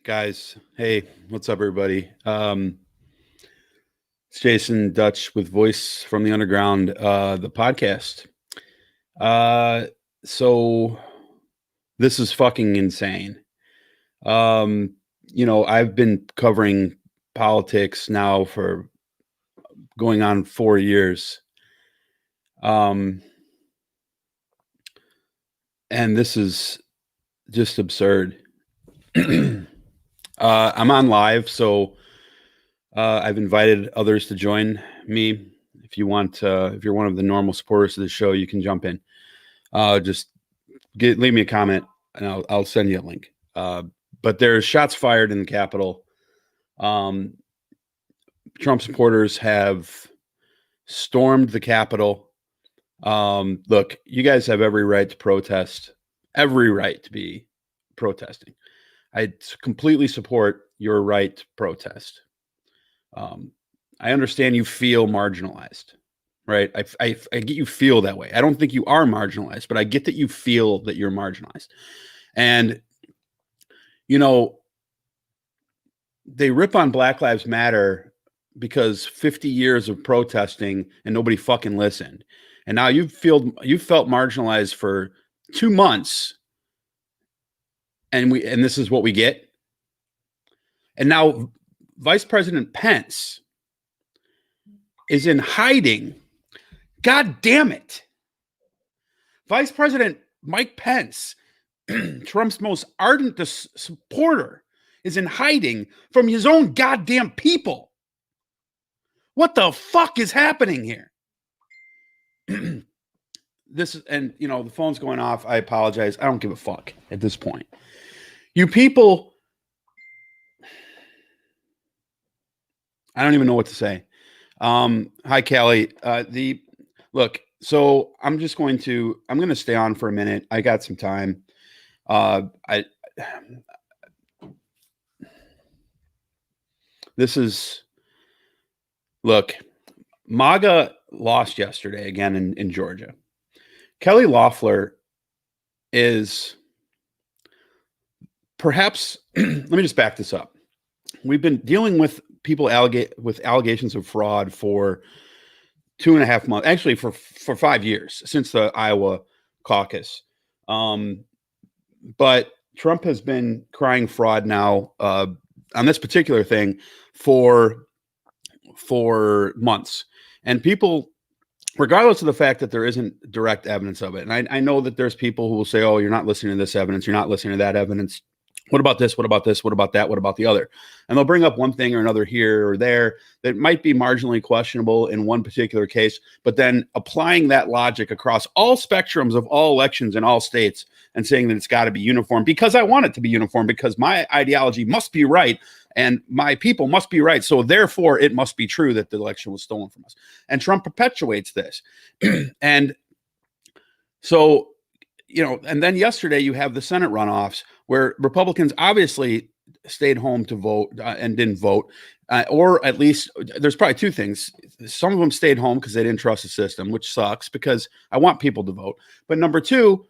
Guys, hey, what's up, everybody? It's Jason Dutch with Voice from the Underground, the podcast. Uh, so this is fucking insane. Um, I've been covering politics now for going on 4 years. And this is just absurd. I'm on live, so I've invited others to join me. If you want, if you're one of the normal supporters of the show, you can jump in. Just leave me a comment, and I'll send you a link. But there's shots fired in the Capitol. Trump supporters have stormed the Capitol. Look, you guys have every right to protest, every right to be protesting. I completely support your right to protest. I understand you feel marginalized, right? I get you feel that way. I don't think you are marginalized, but I get that you feel that you're marginalized. And, they rip on Black Lives Matter because 50 years of protesting and nobody fucking listened. And now you felt marginalized for 2 months. And this is what we get. And now Vice President Pence is in hiding. God damn it. Vice President Mike Pence, Trump's most ardent supporter, is in hiding from his own goddamn people. What the fuck is happening here? This is, and the phone's going off. I apologize. I don't give a fuck at this point. You people, I don't even know what to say. Hi, Callie. Look, so I'm going to stay on for a minute. I got some time. Look, MAGA lost yesterday again in Georgia. Kelly Loeffler is perhaps, let me just back this up. We've been dealing with people with allegations of fraud for 2.5 months, actually for 5 years, since the Iowa caucus. But Trump has been crying fraud now on this particular thing for months. And people, regardless of the fact that there isn't direct evidence of it, and I know that there's people who will say, oh, you're not listening to this evidence, you're not listening to that evidence. What about this? What about this? What about that? What about the other? And they'll bring up one thing or another here or there that might be marginally questionable in one particular case, but then applying that logic across all spectrums of all elections in all states and saying that it's got to be uniform because I want it to be uniform, because my ideology must be right and my people must be right. So therefore, it must be true that the election was stolen from us. And Trump perpetuates this. And so, and then yesterday you have the Senate runoffs where Republicans obviously stayed home to vote and didn't vote, or at least there's probably two things. Some of them stayed home because they didn't trust the system, which sucks because I want people to vote. But number two,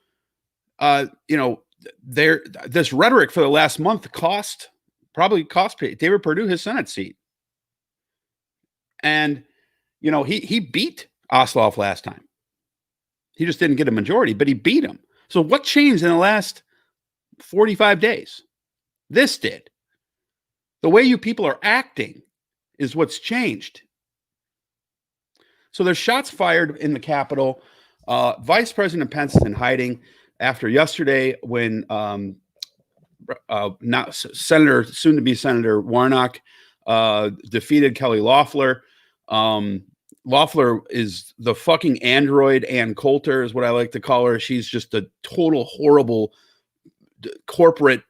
this rhetoric for the last month probably cost David Perdue his Senate seat. And, he beat Ossoff last time. He just didn't get a majority, but he beat him. So what changed in the last 45 days? This did. The way you people are acting is what's changed. So there's shots fired in the Capitol. Vice President Pence is in hiding after yesterday when soon-to-be Senator Warnock defeated Kelly Loeffler. Loeffler is the fucking android. Ann Coulter is what I like to call her. She's just a total horrible corporate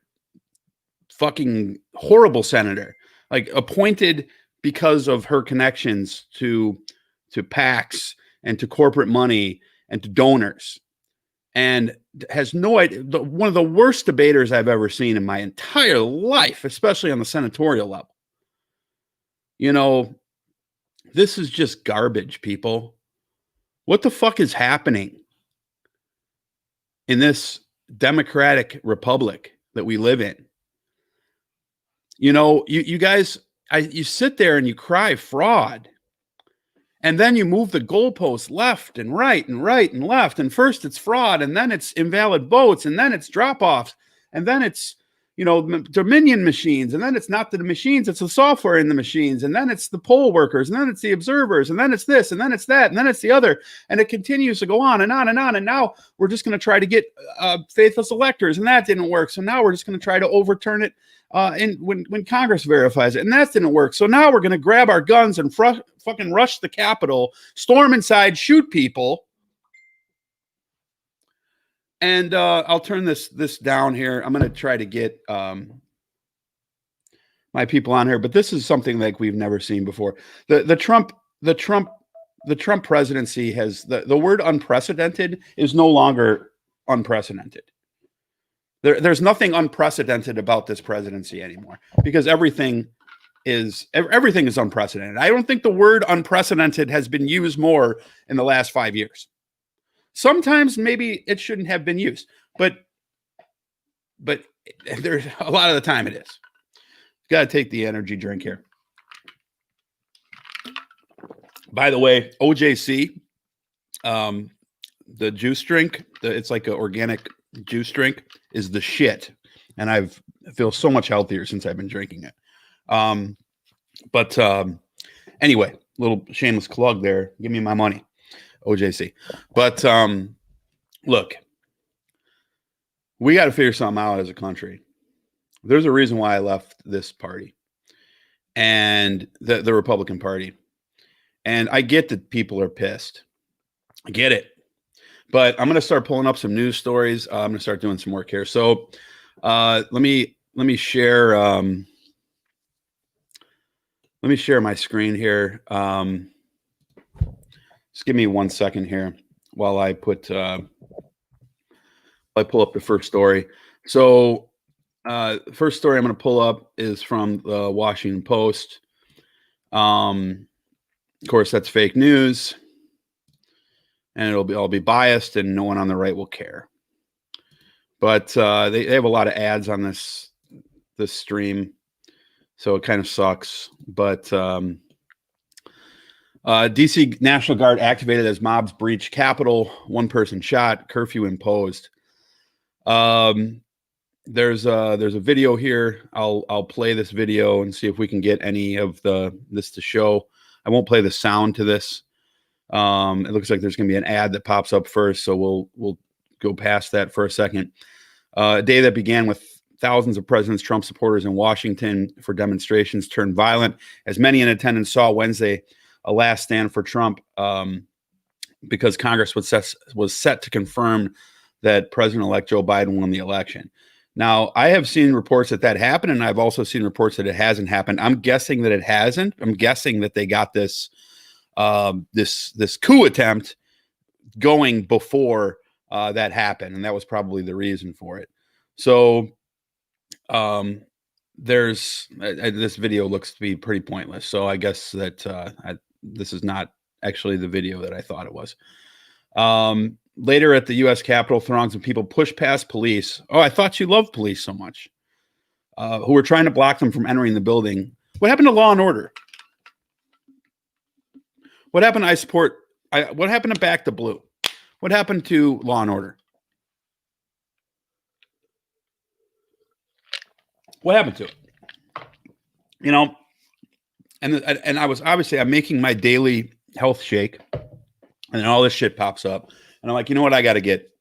fucking horrible senator, like appointed because of her connections to PACs and to corporate money and to donors, and has no idea. One of the worst debaters I've ever seen in my entire life, especially on the senatorial level. This is just garbage, people. What the fuck is happening in this democratic republic that we live in? you guys, you sit there and you cry fraud. And then you move the goalposts left and right and right and left. And first it's fraud, and then it's invalid votes, and then it's drop-offs, and then it's, Dominion machines, and then it's not the machines, it's the software in the machines, and then it's the poll workers, and then it's the observers, and then it's this, and then it's that, and then it's the other, and it continues to go on and on and on. And now we're just going to try to get faithless electors, and that didn't work. So now we're just going to try to overturn it when Congress verifies it, and that didn't work. So now we're going to grab our guns and fucking rush the Capitol, storm inside, shoot people. And I'll turn this down here. I'm going to try to get my people on here, but this is something like we've never seen before. The Trump presidency has the word unprecedented is no longer unprecedented. There's nothing unprecedented about this presidency anymore, because everything is unprecedented. I don't think the word unprecedented has been used more in the last 5 years. Sometimes maybe it shouldn't have been used, but there's a lot of the time it is. Got to take the energy drink here. By the way, OJC, the juice drink, it's like an organic juice drink, is the shit. And I feel so much healthier since I've been drinking it. Anyway, little shameless plug there. Give me my money, OJC. But look, we got to figure something out as a country. There's a reason why I left this party and the Republican Party. And I get that people are pissed. I get it. But I'm going to start pulling up some news stories. I'm going to start doing some work here. So let me share. Let me share my screen here. Just give me 1 second here while I pull up the first story. So first story I'm going to pull up is from the Washington Post. Of course, that's fake news, and it'll all be biased, and no one on the right will care. But they have a lot of ads on this stream, so it kind of sucks. But DC National Guard activated as mobs breach Capitol. One person shot. Curfew imposed. There's a video here. I'll play this video and see if we can get any of this to show. I won't play the sound to this. It looks like there's going to be an ad that pops up first, so we'll go past that for a second. A day that began with thousands of President Trump supporters in Washington for demonstrations turned violent, as many in attendance saw Wednesday a last stand for Trump, because Congress was set to confirm that President-elect Joe Biden won the election. Now, I have seen reports that happened, and I've also seen reports that it hasn't happened. I'm guessing that it hasn't. I'm guessing that they got this coup attempt going before that happened, and that was probably the reason for it. So this video looks to be pretty pointless. So I guess that this is not actually the video that I thought it was. Later at the U.S. Capitol, throngs of people pushed past police. Oh, I thought you loved police so much. Who were trying to block them from entering the building. What happened to law and order? What happened to what happened to Back to Blue? What happened to law and order? What happened to it? And I was I'm making my daily health shake, and then all this shit pops up. And I'm like, you know what? I got to get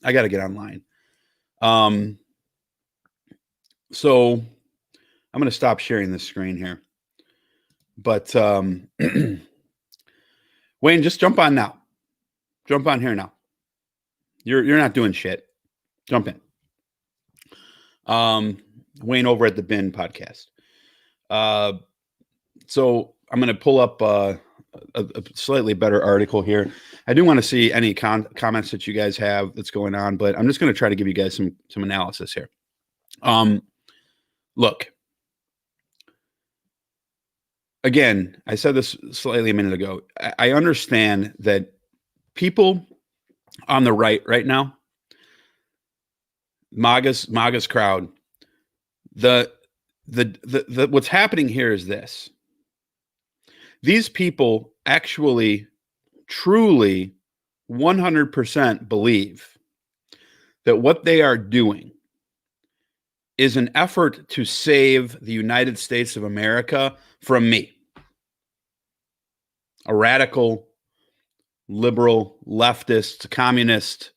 online. So I'm going to stop sharing this screen here. But Wayne, just jump on now. Jump on here now. You're not doing shit. Jump in. Wayne over at the Bin podcast. So I'm going to pull up a slightly better article here. I do want to see any comments that you guys have that's going on, but I'm just going to try to give you guys some analysis here. Look, again, I said this slightly a minute ago. I understand that people on the right now, MAGA's crowd, what's happening here is this. These people actually, truly, 100% believe that what they are doing is an effort to save the United States of America from me, a radical, liberal, leftist, communist,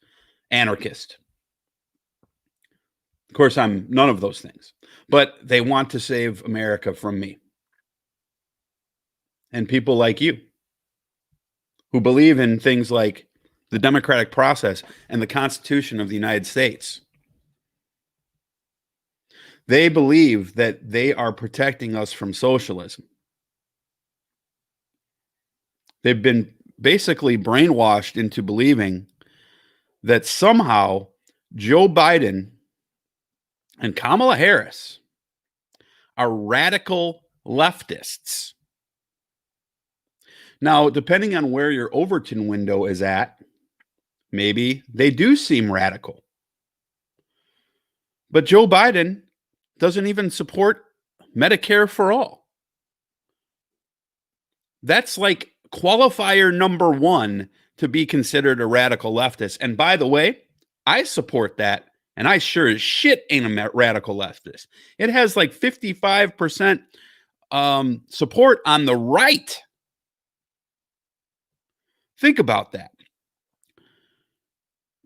anarchist. Of course, I'm none of those things, but they want to save America from me. And people like you who believe in things like the democratic process and the Constitution of the United States. They believe that they are protecting us from socialism. They've been basically brainwashed into believing that somehow Joe Biden and Kamala Harris are radical leftists. Now, depending on where your Overton window is at, maybe they do seem radical. But Joe Biden doesn't even support Medicare for all. That's like qualifier number one to be considered a radical leftist. And by the way, I support that. And I sure as shit ain't a radical leftist. It has like 55% support on the right. Think about that.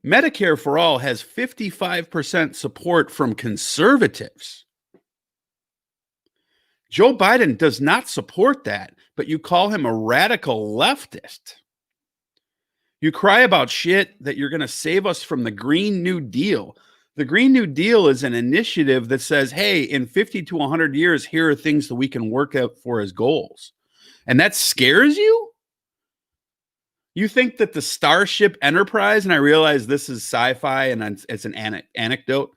Medicare for all has 55% support from conservatives. Joe Biden does not support that, but you call him a radical leftist. You cry about shit that you're going to save us from the Green New Deal. The Green New Deal is an initiative that says, hey, in 50 to 100 years, here are things that we can work out for as goals. And that scares you? You think that the Starship Enterprise, and I realize this is sci-fi and it's an anecdote,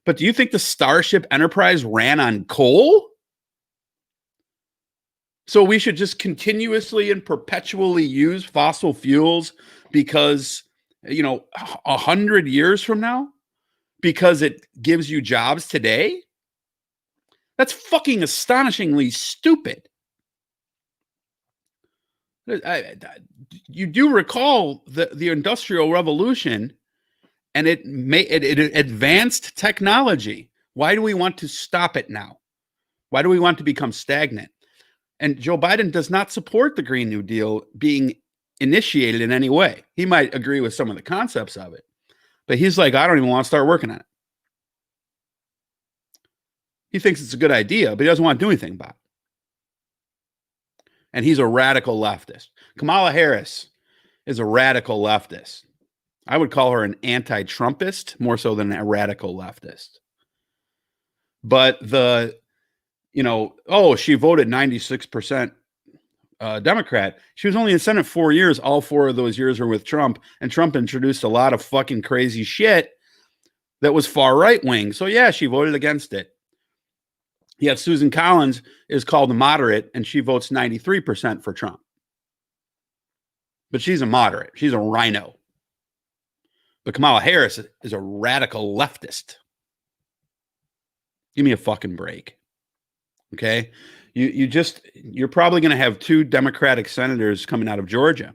but do you think the Starship Enterprise ran on coal? So we should just continuously and perpetually use fossil fuels because, 100 years from now, because it gives you jobs today? That's fucking astonishingly stupid. You do recall the Industrial Revolution, and it advanced technology. Why do we want to stop it now? Why do we want to become stagnant? And Joe Biden does not support the Green New Deal being initiated in any way. He might agree with some of the concepts of it, but he's like, I don't even want to start working on it. He thinks it's a good idea, but he doesn't want to do anything about it. And he's a radical leftist. Kamala Harris is a radical leftist. I would call her an anti-Trumpist more so than a radical leftist. But she voted 96% Democrat. She was only in the Senate 4 years. All 4 of those years were with Trump. And Trump introduced a lot of fucking crazy shit that was far right wing. So yeah, she voted against it. Yet Susan Collins is called a moderate, and she votes 93% for Trump. But she's a moderate. She's a rhino. But Kamala Harris is a radical leftist. Give me a fucking break. Okay? You're probably going to have 2 Democratic senators coming out of Georgia.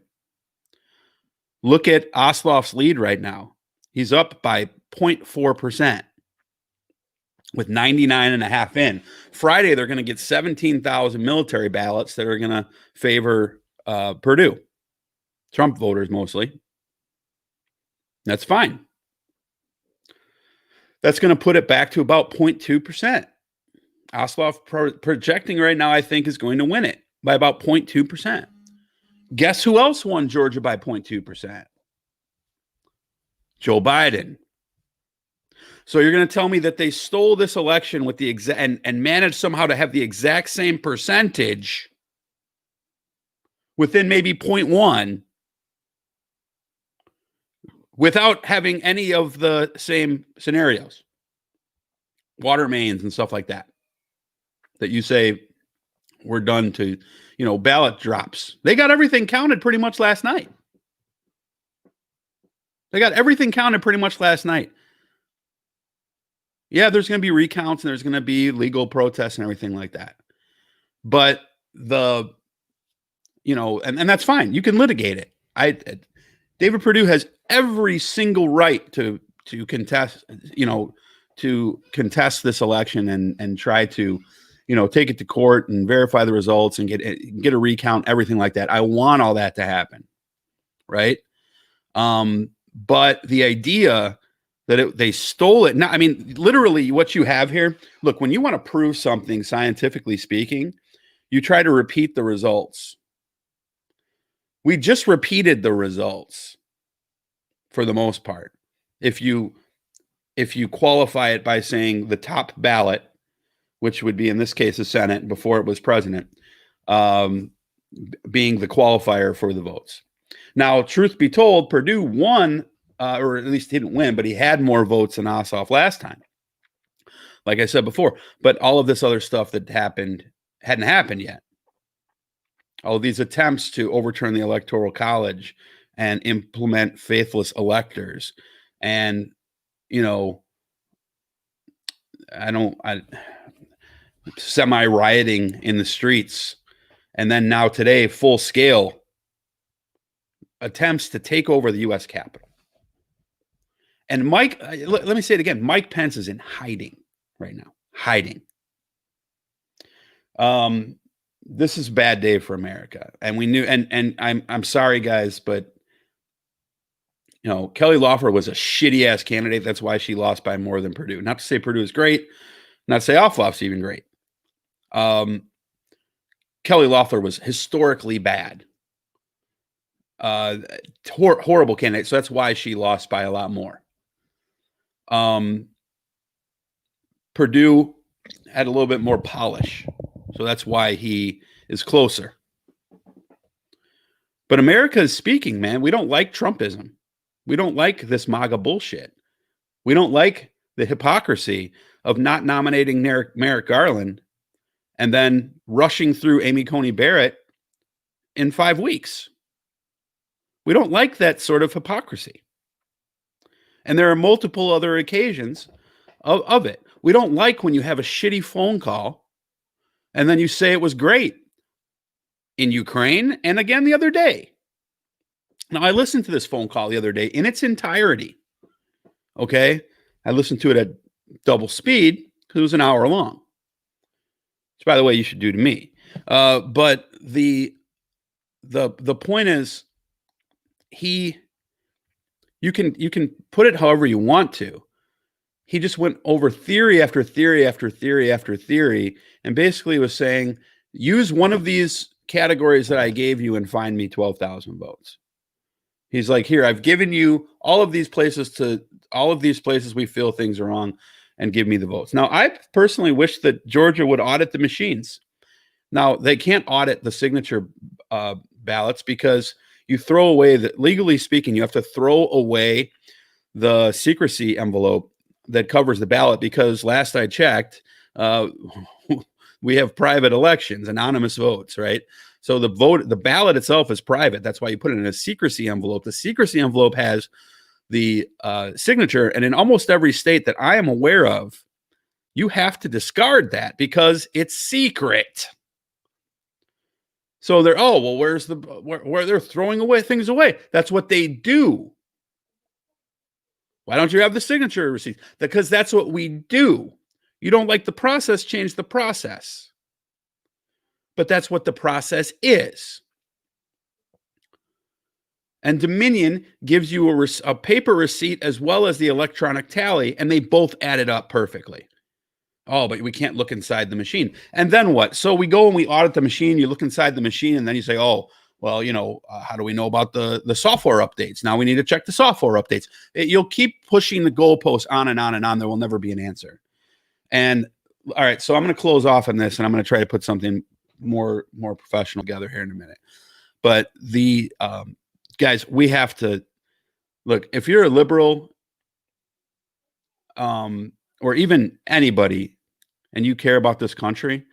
Look at Ossoff's lead right now. He's up by 0.4%. With 99.5 in. Friday, they're going to get 17,000 military ballots that are going to favor Purdue. Trump voters mostly. That's fine. That's going to put it back to about 0.2%. Ossoff projecting right now, I think, is going to win it by about 0.2%. Guess who else won Georgia by 0.2%? Joe Biden. So you're going to tell me that they stole this election with the and managed somehow to have the exact same percentage within maybe 0.1 without having any of the same scenarios, water mains and stuff like that you say were done to, ballot drops. They got everything counted pretty much last night. Yeah, there's going to be recounts and there's going to be legal protests and everything like that. But the, and that's fine. You can litigate it. David Perdue has every single right to contest, to contest this election and try to, take it to court and verify the results and get a recount, everything like that. I want all that to happen, right? But the idea that they stole it. Now, I mean, literally, what you have here. Look, when you want to prove something scientifically speaking, you try to repeat the results. We just repeated the results for the most part. If you qualify it by saying the top ballot, which would be in this case the Senate before it was president, being the qualifier for the votes. Now, truth be told, Perdue won, or at least he didn't win, but he had more votes than Ossoff last time. Like I said before, but all of this other stuff that happened hadn't happened yet. All of these attempts to overturn the Electoral College and implement faithless electors, and semi rioting in the streets, and then now today full scale attempts to take over the U.S. Capitol. And Mike, let me say it again, Mike Pence is in hiding right now, hiding. This is a bad day for America, and we knew. And I'm sorry, guys, but Kelly Loeffler was a shitty ass candidate. That's why she lost by more than Perdue. Not to say Perdue is great, not to say Ossoff's even great. Kelly Loeffler was historically bad, horrible candidate. So that's why she lost by a lot more. Perdue had a little bit more polish, so that's why he is closer. But America is speaking, man. We don't like Trumpism. We don't like this MAGA bullshit. We don't like the hypocrisy of not nominating Merrick Garland and then rushing through Amy Coney Barrett in 5 weeks. We don't like that sort of hypocrisy. And there are multiple other occasions of it. We don't like when you have a shitty phone call and then you say it was great in Ukraine and again the other day. Now, I listened to this phone call the other day in its entirety. Okay? I listened to it at double speed because it was an hour long. Which, by the way, you should do to me. But the point is, you can put it however you want to. He just went over theory after theory after theory after theory, and basically was saying, use one of these categories that I gave you and find me 12,000 votes. He's like, here, I've given you all of these places we feel things are wrong, and give me the votes. Now, I personally wish that Georgia would audit the machines. Now, they can't audit the signature ballots because you throw away legally speaking, you have to throw away the secrecy envelope that covers the ballot, because last I checked, we have private elections, anonymous votes, right? So the ballot itself is private. That's why you put it in a secrecy envelope. The secrecy envelope has the signature, and in almost every state that I am aware of, you have to discard that because it's secret. So where's where they're throwing away things away? That's what they do. Why don't you have the signature receipt? Because that's what we do. You don't like the process, change the process. But that's what the process is. And Dominion gives you a paper receipt as well as the electronic tally, and they both added up perfectly. Oh, but we can't look inside the machine. And then what? So we go and we audit the machine. You look inside the machine, and then you say, oh, well, how do we know about the software updates? Now we need to check the software updates. You'll keep pushing the goalposts on and on and on. There will never be an answer. And all right, so I'm going to close off on this, and I'm going to try to put something more professional together here in a minute. But the guys, we have to look. If you're a liberal, or even anybody, and you care about this country,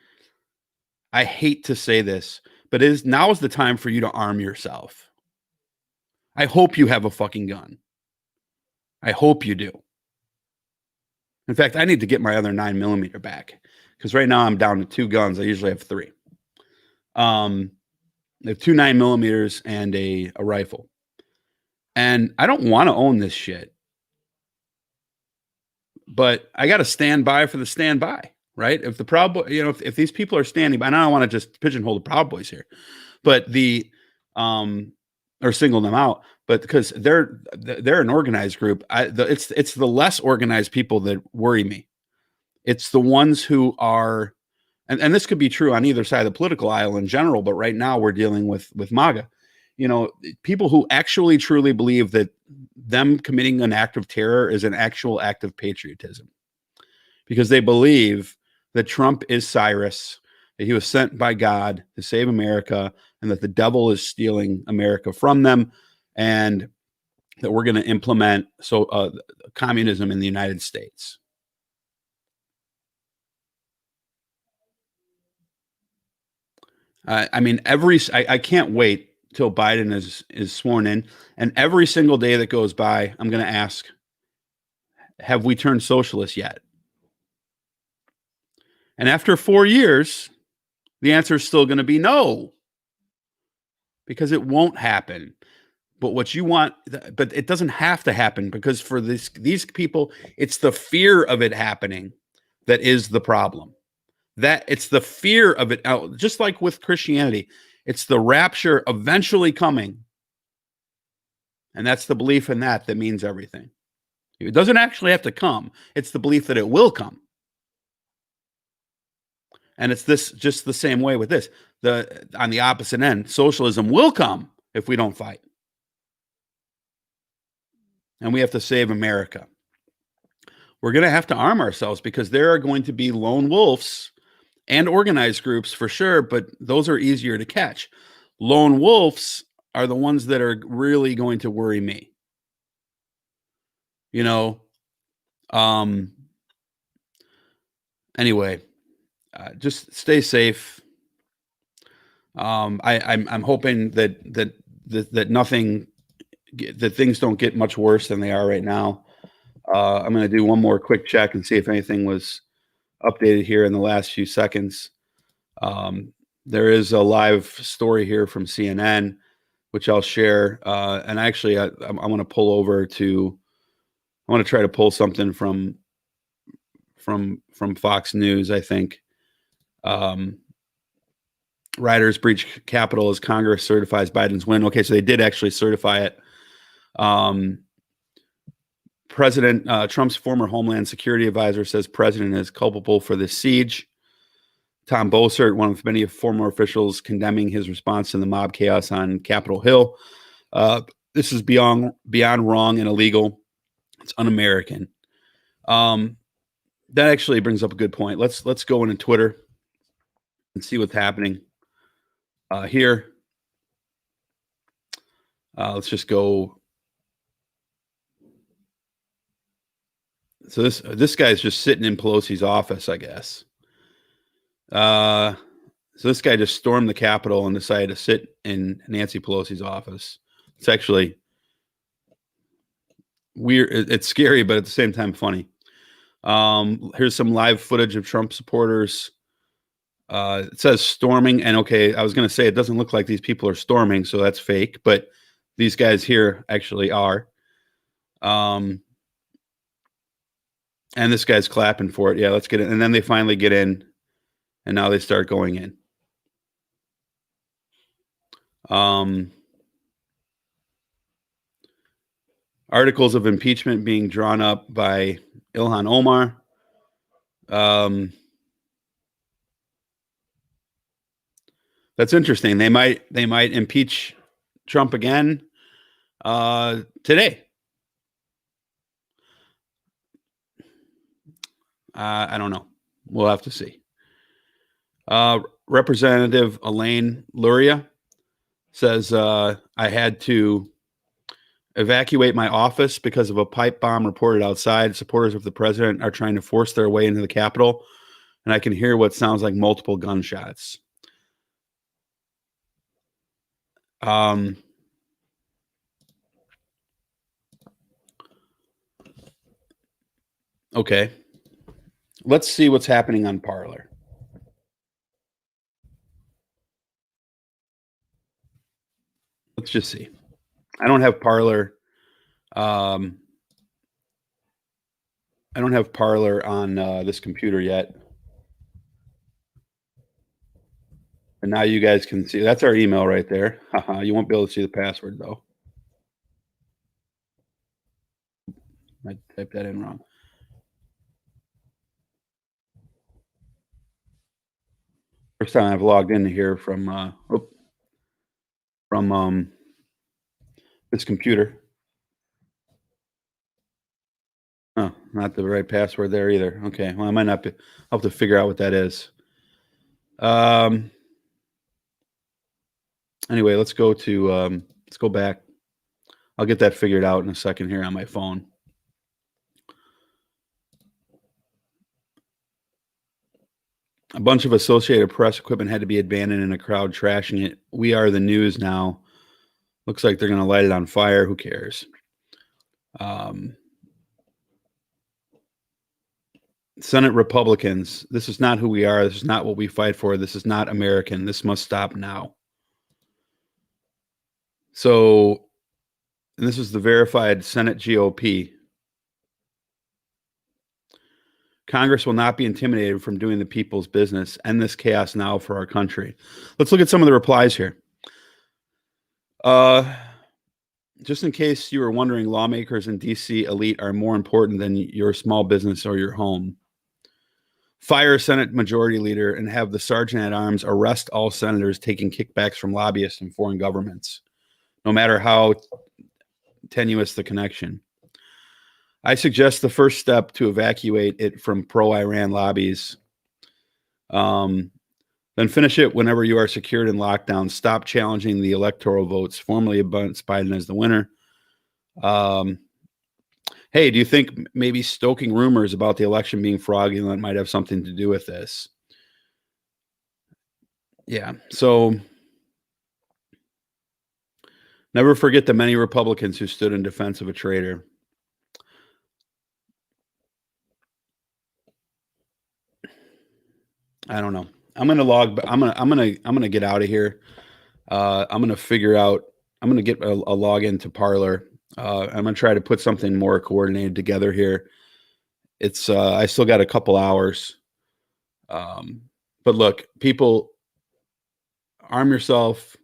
I hate to say this, but now is the time for you to arm yourself. I hope you have a fucking gun. I hope you do. In fact, I need to get my other 9mm back because right now I'm down to 2 guns. I usually have 3. I have 2 9mm and a rifle. And I don't want to own this shit, but I got to stand by for the standby, right? If the Proud, if these people are standing by, and I don't want to just pigeonhole the Proud Boys here, but or single them out, but because they're an organized group. It's the less organized people that worry me. It's the ones who are, and this could be true on either side of the political aisle in general, but right now we're dealing with MAGA. People who actually truly believe that them committing an act of terror is an actual act of patriotism, because they believe that Trump is Cyrus, that he was sent by God to save America, and that the devil is stealing America from them, and that we're going to implement communism in the United States. I mean, I can't wait till Biden is sworn in, and every single day that goes by, I'm going to ask, have we turned socialist yet? And after 4 years, the answer is still going to be no, because it won't happen. But what you want, but it doesn't have to happen, because for these people, it's the fear of it happening that is the problem. That it's the fear of it, just like with Christianity, it's the rapture eventually coming. And that's the belief in that means everything. It doesn't actually have to come. It's the belief that it will come. And it's just the same way with this. On the opposite end, socialism will come if we don't fight. And we have to save America. We're going to have to arm ourselves, because there are going to be lone wolves and organized groups for sure, but those are easier to catch. Lone wolves are the ones that are really going to worry me. Anyway, just stay safe. I'm hoping that nothing, that things don't get much worse than they are right now. I'm going to do one more quick check and see if anything was updated here in the last few seconds. There is a live story here from CNN, which I'll share. And actually, I want to pull over to. I want to try to pull something from Fox News. I think. Rioters breach Capitol as Congress certifies Biden's win. Okay, so they did actually certify it. President Trump's former Homeland Security advisor says president is culpable for the siege. Tom Bossert, one of many former officials, condemning his response to the mob chaos on Capitol Hill. This is beyond wrong and illegal. It's un-American. That actually brings up a good point. Let's go into Twitter and see what's happening here. Let's just go. So this guy's just sitting in Pelosi's office, I guess. So this guy just stormed the Capitol and decided to sit in Nancy Pelosi's office. It's actually weird. It's scary, but at the same time funny. Here's some live footage of Trump supporters. It says storming, and okay, I was going to say it doesn't look like these people are storming, so that's fake, but these guys here actually are. And this guy's clapping for it. Yeah, let's get it. And then they finally get in, and now they start going in. Articles of impeachment being drawn up by Ilhan Omar. That's interesting. They might impeach Trump again today. I don't know. We'll have to see. Representative Elaine Luria says, I had to evacuate my office because of a pipe bomb reported outside. Supporters of the president are trying to force their way into the Capitol, and I can hear what sounds like multiple gunshots. Okay. Let's see what's happening on Parler. Let's just see. I don't have Parler. I don't have Parler on this computer yet. And now you guys can see. That's our email right there. You won't be able to see the password, though. I typed that in wrong. First time I've logged in here from this computer. Oh, not the right password there either. Okay, well, I might not be. I'll have to figure out what that is. Anyway, let's go back. I'll get that figured out in a second here on my phone. A bunch of Associated Press equipment had to be abandoned in a crowd trashing it. We are the news now. Looks like they're going to light it on fire. Who cares? Senate Republicans, this is not who we are. This is not what we fight for. This is not American. This must stop now. So, and this is the verified Senate GOP. Congress will not be intimidated from doing the people's business. End this chaos now for our country. Let's look at some of the replies here. Just in case you were wondering, lawmakers in D.C. elite are more important than your small business or your home. Fire Senate Majority Leader and have the Sergeant at Arms arrest all senators taking kickbacks from lobbyists and foreign governments, no matter how tenuous the connection. I suggest the first step to evacuate it from pro-Iran lobbies. Then finish it whenever you are secured in lockdown. Stop challenging the electoral votes, formally announce Biden as the winner. Hey, do you think maybe stoking rumors about the election being fraudulent might have something to do with this? Yeah. So never forget the many Republicans who stood in defense of a traitor. I don't know. I'm gonna get out of here. I'm gonna figure out. I'm gonna get a login to Parler. I'm gonna try to put something more coordinated together here. It's I still got a couple hours. But look, people, arm yourself.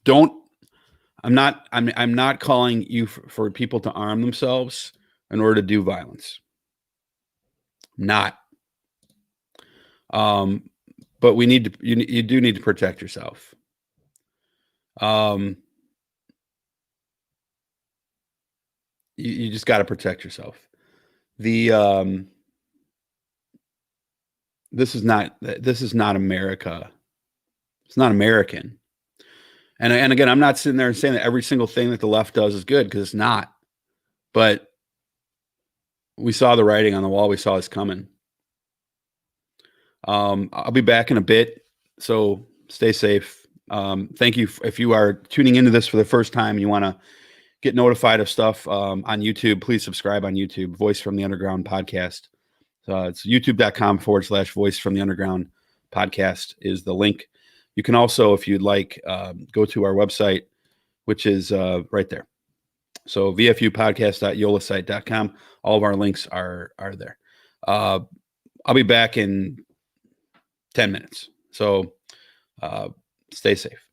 I'm not calling you for people to arm themselves in order to do violence. Not. But we need to. You do need to protect yourself. You just got to protect yourself. This is not America. It's not American. And again, I'm not sitting there and saying that every single thing that the left does is good, because it's not. But we saw the writing on the wall. We saw this coming. I'll be back in a bit, so stay safe. Thank you. If you are tuning into this for the first time, you want to get notified of stuff on YouTube, please subscribe on YouTube. Voice from the Underground podcast. It's youtube.com/Voice from the Underground podcast is the link. You can also, if you'd like, go to our website, which is right there. So vfupodcast.yolasite.com. All of our links are there. I'll be back in 10 minutes. So stay safe.